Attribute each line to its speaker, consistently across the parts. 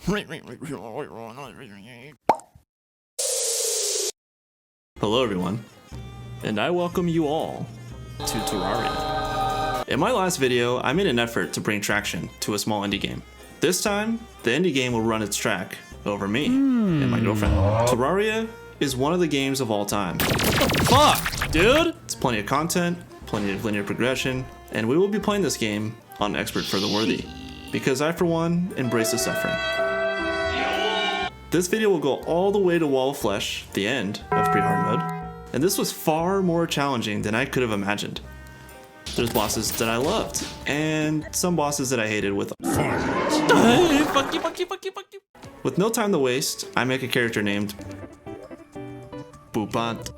Speaker 1: Hello everyone, and I welcome you all to Terraria. In my last video, I made an effort to bring traction to a small indie game. This time, the indie game will run its track over me and my girlfriend. Terraria is one of the games of all time. What the fuck, dude? It's plenty of content, plenty of linear progression, and we will be playing this game on Expert for the Worthy, because I, for one, embrace the suffering. This video will go all the way to Wall of Flesh, the end of pre-hard mode, and this was far more challenging than I could have imagined. There's bosses that I loved, and some bosses that I hated with fuck you. With no time to waste, I make a character named Poobd.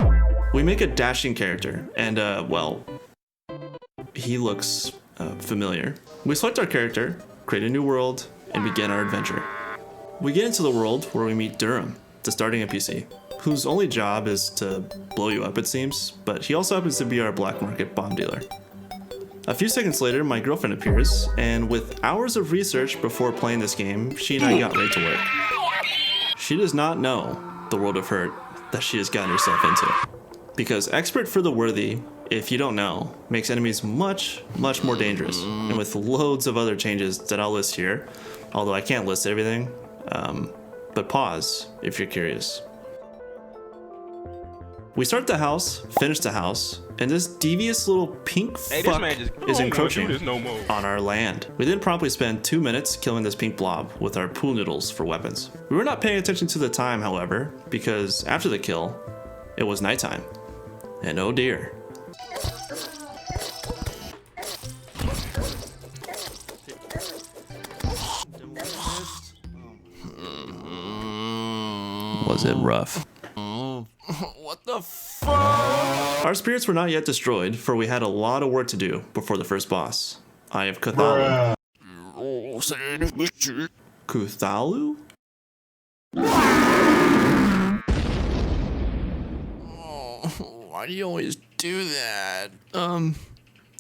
Speaker 1: We make a dashing character, and well, he looks familiar. We select our character, create a new world, and begin our adventure. We get into the world where we meet Durham, the starting NPC, whose only job is to blow you up, it seems, but he also happens to be our black market bomb dealer. A few seconds later, my girlfriend appears, and with hours of research before playing this game, she and I got right to work. She does not know the world of hurt that she has gotten herself into. Because Expert for the Worthy, if you don't know, makes enemies much more dangerous, and with loads of other changes that I'll list here, although I can't list everything, but pause if you're curious. We start the house, finish the house, and this devious little pink fuck is encroaching on our land. We then promptly spend 2 minutes killing this pink blob with our pool noodles for weapons. We were not paying attention to the time, however, because after the kill, it was nighttime. And oh dear. Was it rough? What the fuck? Our spirits were not yet destroyed, for we had a lot of work to do before the first boss. Eye of Cthulhu. Cthulhu? Why do you always do that?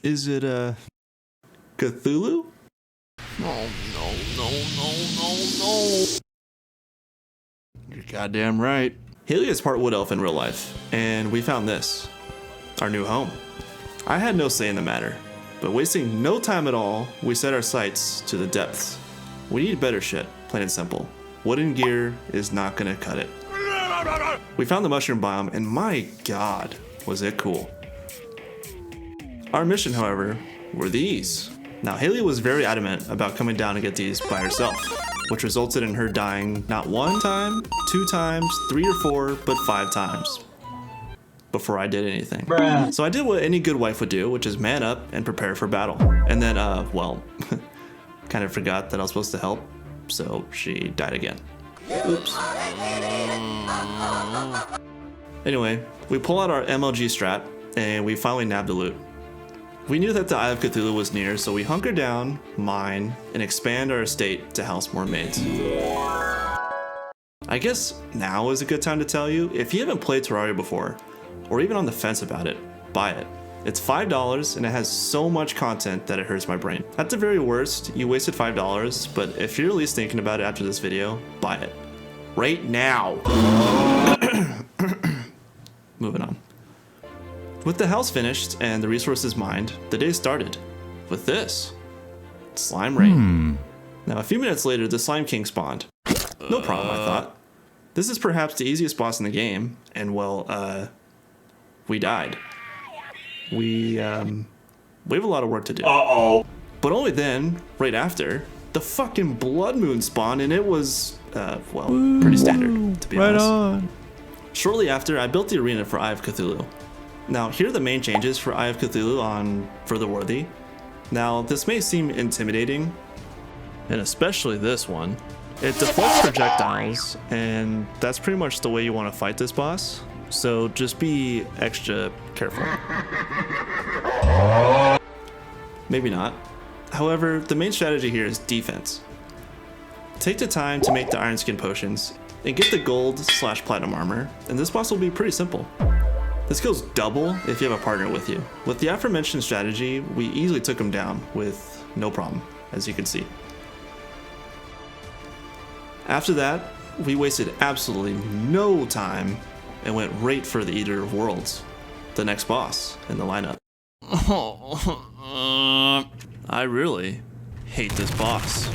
Speaker 1: Is it, Cthulhu? Oh, no. You're goddamn right. Haley is part wood elf in real life, and we found this, our new home. I had no say in the matter, but wasting no time at all, we set our sights to the depths. We need better shit, plain and simple. Wooden gear is not gonna cut it. We found the mushroom biome, and my god, was it cool. Our mission, however, were these. Now, Haley was very adamant about coming down to get these by herself, which resulted in her dying not 1 time, 2 times, 3 or 4, but 5 times before I did anything. So I did what any good wife would do, which is man up and prepare for battle. And then, well, kind of forgot that I was supposed to help, so she died again. Oops. Anyway, we pull out our MLG strat, and we finally nabbed the loot. We knew that the Eye of Cthulhu was near, so we hunker down, mine, and expand our estate to house more maids. I guess now is a good time to tell you, if you haven't played Terraria before, or even on the fence about it, buy it. It's $5 and it has so much content that it hurts my brain. At the very worst, you wasted $5, but if you're at least thinking about it after this video, buy it. Right now. Moving on. With the house finished and the resources mined, the day started with this. Slime rain. Now a few minutes later, the Slime King spawned. No problem, I thought. This is perhaps the easiest boss in the game, and well, we died. We have a lot of work to do. But only then, right after, the fucking Blood Moon spawned, and it was, well, pretty standard, to be honest. Shortly after, I built the arena for Eye of Cthulhu. Now, here are the main changes for Eye of Cthulhu on For the Worthy. Now, this may seem intimidating, and especially this one. It defaults projectiles, and that's pretty much the way you want to fight this boss, so just be extra careful. Maybe not. However, the main strategy here is defense. Take the time to make the Iron Skin potions, and get the gold/platinum armor, and this boss will be pretty simple. This kills double if you have a partner with you. With the aforementioned strategy, we easily took him down with no problem, as you can see. After that, we wasted absolutely no time and went right for the Eater of Worlds, the next boss in the lineup. I really hate this boss.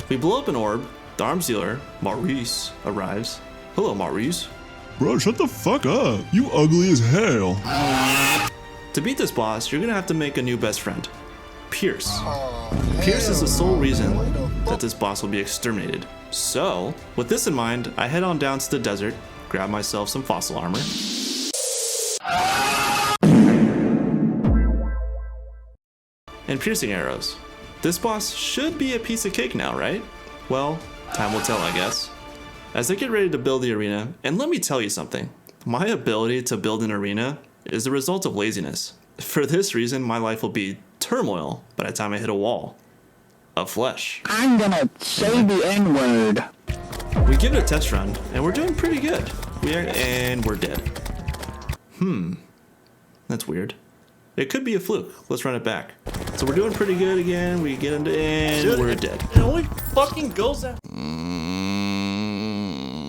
Speaker 1: We blow up an orb, the arms dealer, Maurice, arrives. Hello, Maurice.
Speaker 2: Bro, shut the fuck up. You ugly as hell.
Speaker 1: To beat this boss, you're gonna have to make a new best friend, Pierce. Pierce is the sole reason that this boss will be exterminated. So, with this in mind, I head on down to the desert, grab myself some fossil armor, and piercing arrows. This boss should be a piece of cake now, right? Well, time will tell, I guess. As I get ready to build the arena, and let me tell you something, my ability to build an arena is the result of laziness. For this reason, my life will be turmoil by the time I hit a wall of flesh.
Speaker 3: I'm gonna say the N-word.
Speaker 1: We give it a test run, and we're doing pretty good. We're dead. That's weird. It could be a fluke. Let's run it back. So we're doing pretty good again. We get into and we're dead.
Speaker 4: It only fucking goes out.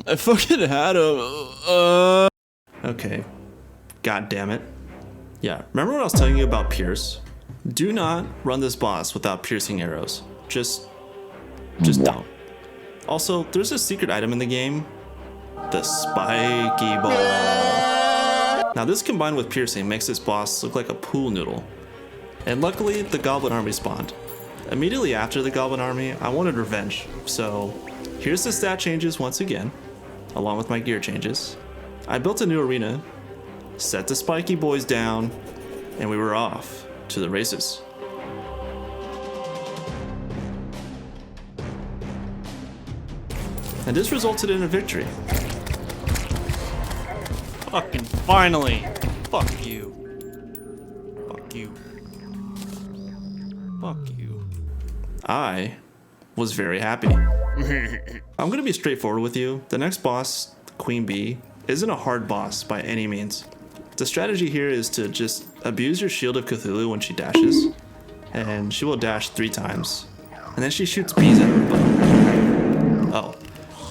Speaker 2: I fucking had him.
Speaker 1: Okay. God damn it. Yeah, remember when I was telling you about Pierce? Do not run this boss without piercing arrows. Just don't. Also, there's a secret item in the game. The spiky ball. Now this combined with piercing makes this boss look like a pool noodle. And luckily, the Goblin Army spawned. Immediately after the Goblin Army, I wanted revenge. So here's the stat changes once again, along with my gear changes. I built a new arena, set the spiky boys down, and we were off to the races. And this resulted in a victory.
Speaker 4: Fucking finally. Fuck you. Fuck you. Fuck you.
Speaker 1: I was very happy. I'm gonna be straightforward with you. The next boss, Queen Bee, isn't a hard boss by any means. The strategy here is to just abuse your Shield of Cthulhu when she dashes, and she will dash 3 times, and then she shoots bees at her butt. Oh,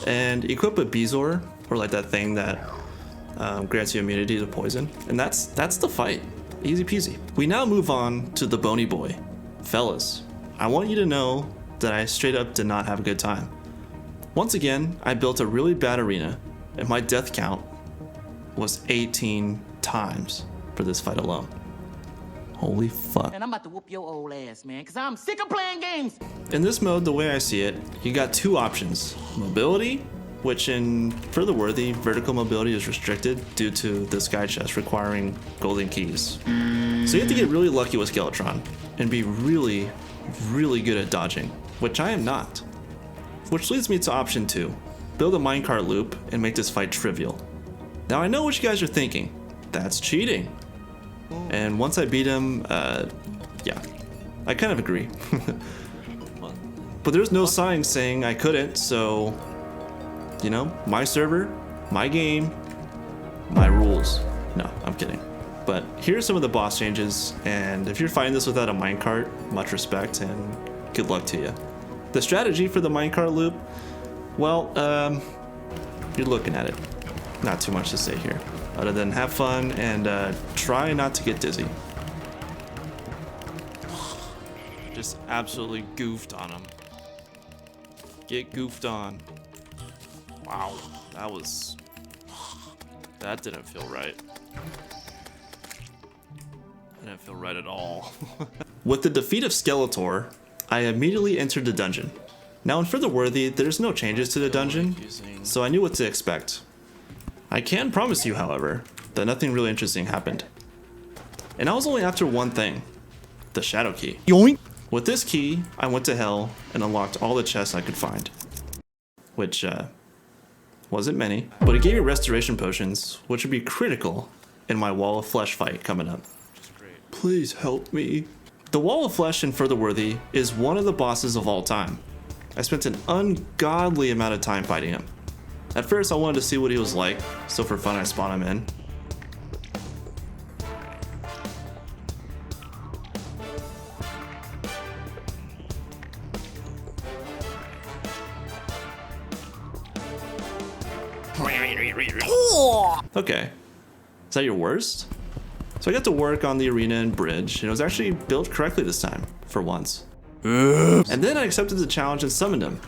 Speaker 1: and equip a Beezor, or like that thing that grants you immunity to poison, and that's the fight. Easy peasy. We now move on to the Bony Boy. Fellas, I want you to know that I straight up did not have a good time. Once again, I built a really bad arena, and my death count was 18 times for this fight alone. Holy fuck.
Speaker 5: And I'm about to whoop your old ass, man, because I'm sick of playing games.
Speaker 1: In this mode, the way I see it, you got 2 options. Mobility, which in Further Worthy, vertical mobility is restricted due to the sky chest requiring golden keys. So you have to get really lucky with Skeletron and be really, really good at dodging, which I am not. Which leads me to option 2, build a minecart loop and make this fight trivial. Now I know what you guys are thinking, that's cheating. And once I beat him, yeah, I kind of agree. But there's no sign saying I couldn't, so, you know, my server, my game, my rules. No, I'm kidding. But here's some of the boss changes, and if you're fighting this without a minecart, much respect and good luck to you. The strategy for the minecart loop, well, you're looking at it. Not too much to say here, other than have fun and try not to get dizzy.
Speaker 4: Just absolutely goofed on him. Get goofed on. Wow, that didn't feel right. Didn't feel right at all.
Speaker 1: With the defeat of Skeletor, I immediately entered the dungeon. Now in Further Worthy, there's no changes to the dungeon, so I knew what to expect. I can promise you, however, that nothing really interesting happened. And I was only after one thing, the Shadow Key.
Speaker 2: Yoink.
Speaker 1: With this key, I went to hell and unlocked all the chests I could find. Which, wasn't many, but it gave me restoration potions, which would be critical in my Wall of Flesh fight coming up. Please help me. The Wall of Flesh in Further Worthy is one of the bosses of all time. I spent an ungodly amount of time fighting him. At first I wanted to see what he was like, so for fun I spawned him in. Okay. Is that your worst? So I got to work on the arena and bridge, and it was actually built correctly this time, for once. And then I accepted the challenge and summoned him.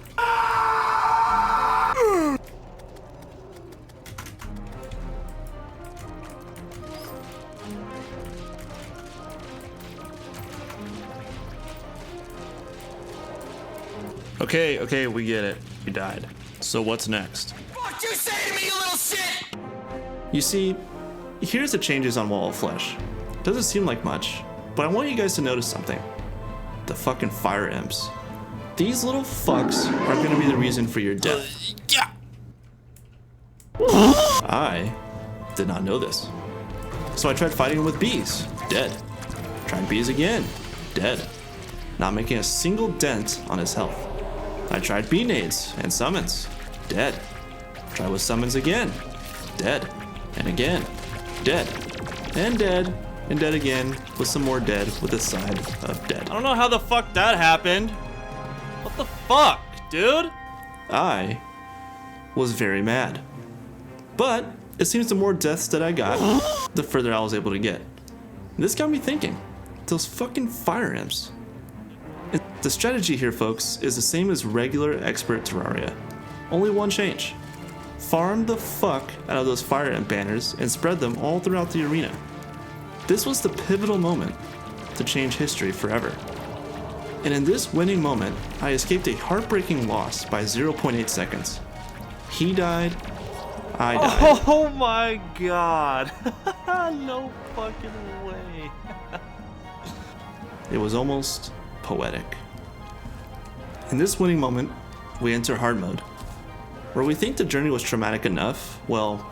Speaker 1: Okay, we get it. You died. So what's next?
Speaker 5: What you say to me, you little shit?
Speaker 1: You see, here's the changes on Wall of Flesh. Doesn't seem like much, but I want you guys to notice something. The fucking fire imps. These little fucks are gonna be the reason for your death. I did not know this. So I tried fighting him with bees. Dead. Tried bees again. Dead. Not making a single dent on his health. I tried bee nades and summons. Dead. Tried with summons again. Dead. And again. Dead. And dead. And dead again with some more dead with a side of dead.
Speaker 4: I don't know how the fuck that happened. What the fuck, dude?
Speaker 1: I was very mad. But it seems the more deaths that I got, the further I was able to get. This got me thinking. Those fucking fire imps. The strategy here, folks, is the same as regular expert Terraria. Only one change. Farm the fuck out of those fire imp banners and spread them all throughout the arena. This was the pivotal moment to change history forever. And in this winning moment, I escaped a heartbreaking loss by 0.8 seconds. He died, I died.
Speaker 4: Oh my god. No fucking way.
Speaker 1: It was almost poetic. In this winning moment, we enter hard mode. Where we think the journey was traumatic enough, well,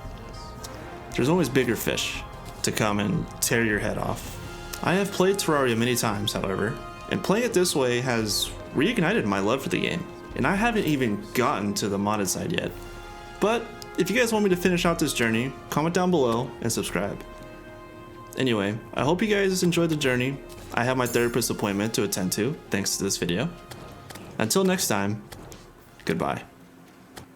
Speaker 1: there's always bigger fish to come and tear your head off. I have played Terraria many times, however, and playing it this way has reignited my love for the game, and I haven't even gotten to the modded side yet. But if you guys want me to finish out this journey, comment down below and subscribe. Anyway, I hope you guys enjoyed the journey. I have my therapist appointment to attend to, thanks to this video. Until next time, goodbye.